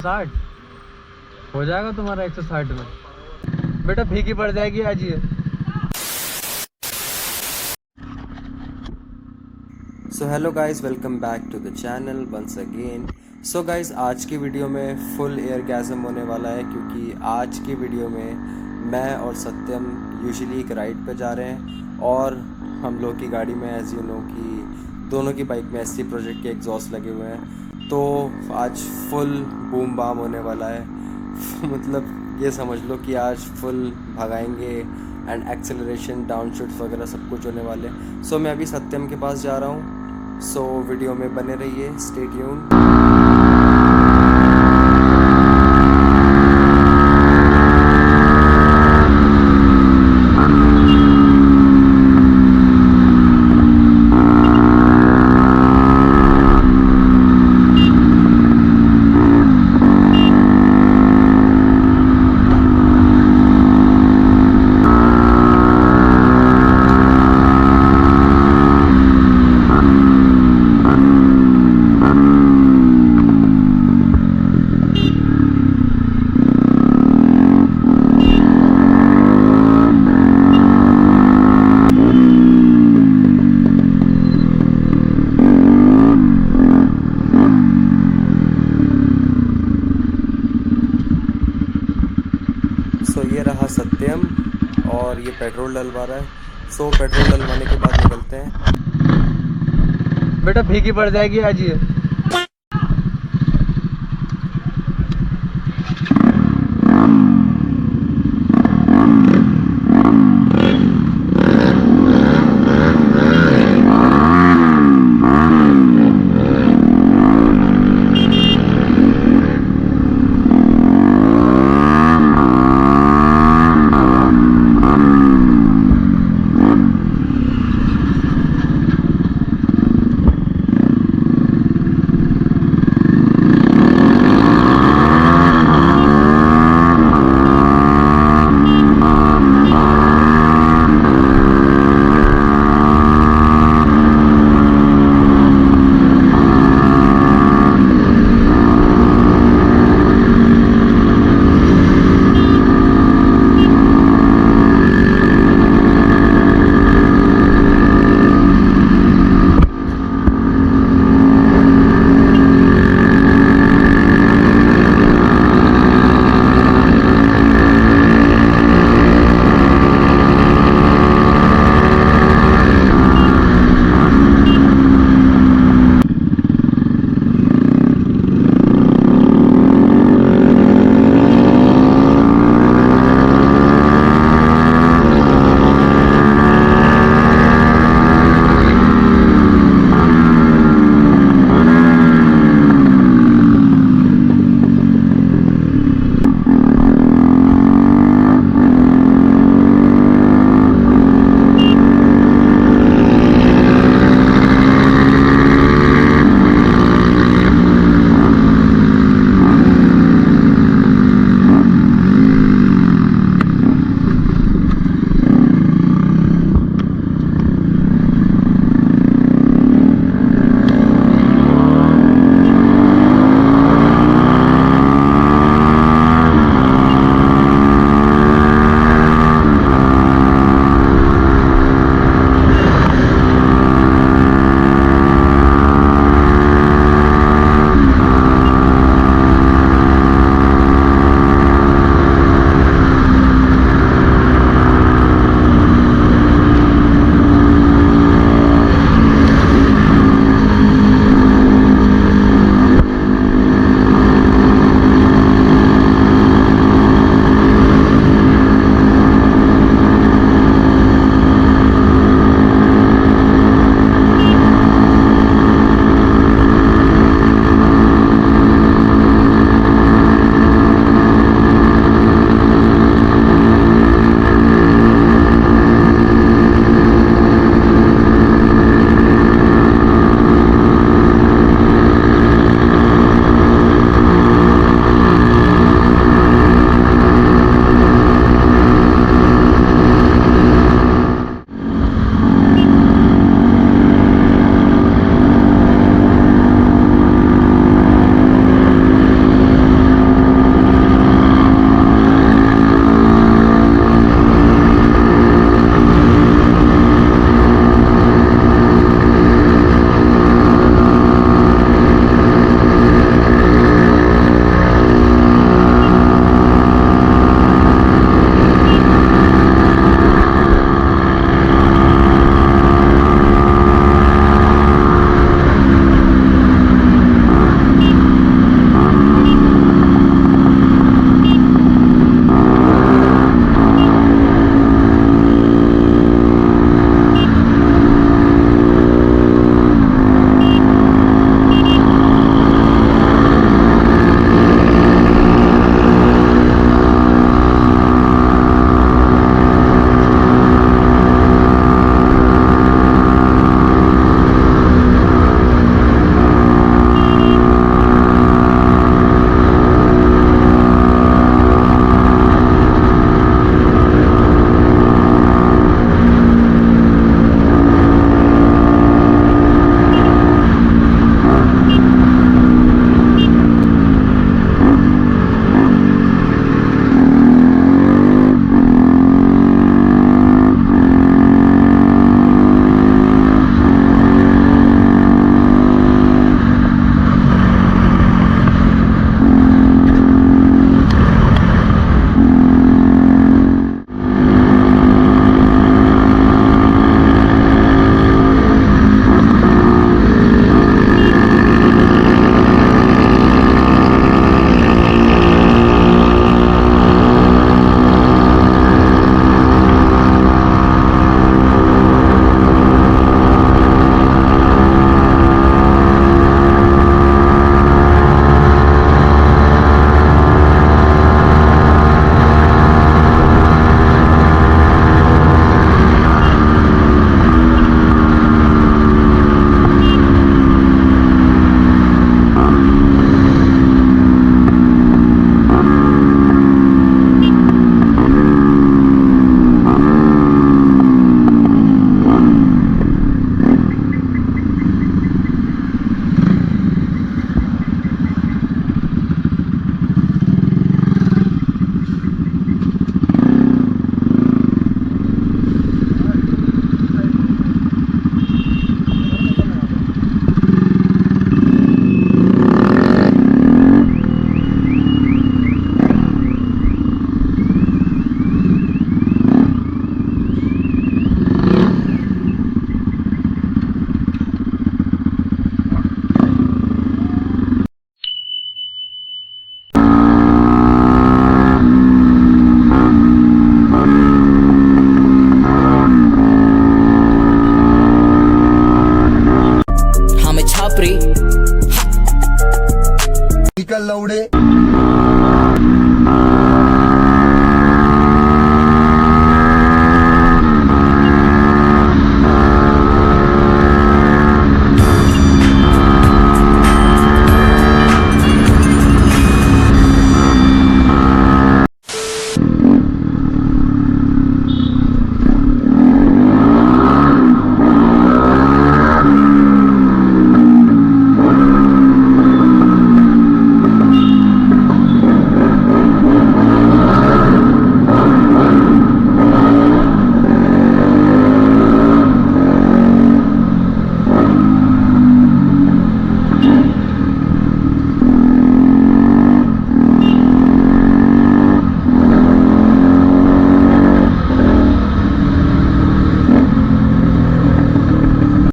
60 हो जाएगा तुम्हारा 160 में। बेटा फीकी पड़ जाएगी आज ये। So hello guys, welcome back to the channel once again. So guys, आज की वीडियो में फुल एयरगैज़म होने वाला है क्योंकि आज की वीडियो में मैं और सत्यम यूजुअली एक राइड पे जा रहे हैं और हम लोग की गाड़ी में एज यू नो कि दोनों की बाइक में एससी प्रोजेक्ट के एग्जॉस्ट लगे हुए हैं। तो आज फुल बूम बाम होने वाला है मतलब ये समझ लो कि आज फुल भगाएंगे एंड एक्सेलरेशन डाउनशूट्स वगैरह सब कुछ होने वाले हैं। सो मैं अभी सत्यम के पास जा रहा हूँ। सो वीडियो में बने रहिए, स्टे ट्यून्ड। सो ये रहा सत्यम और ये पेट्रोल डलवा रहा है। सो पेट्रोल डलवाने के बाद निकलते हैं। बेटा फीकी पड़ जाएगी आज ये।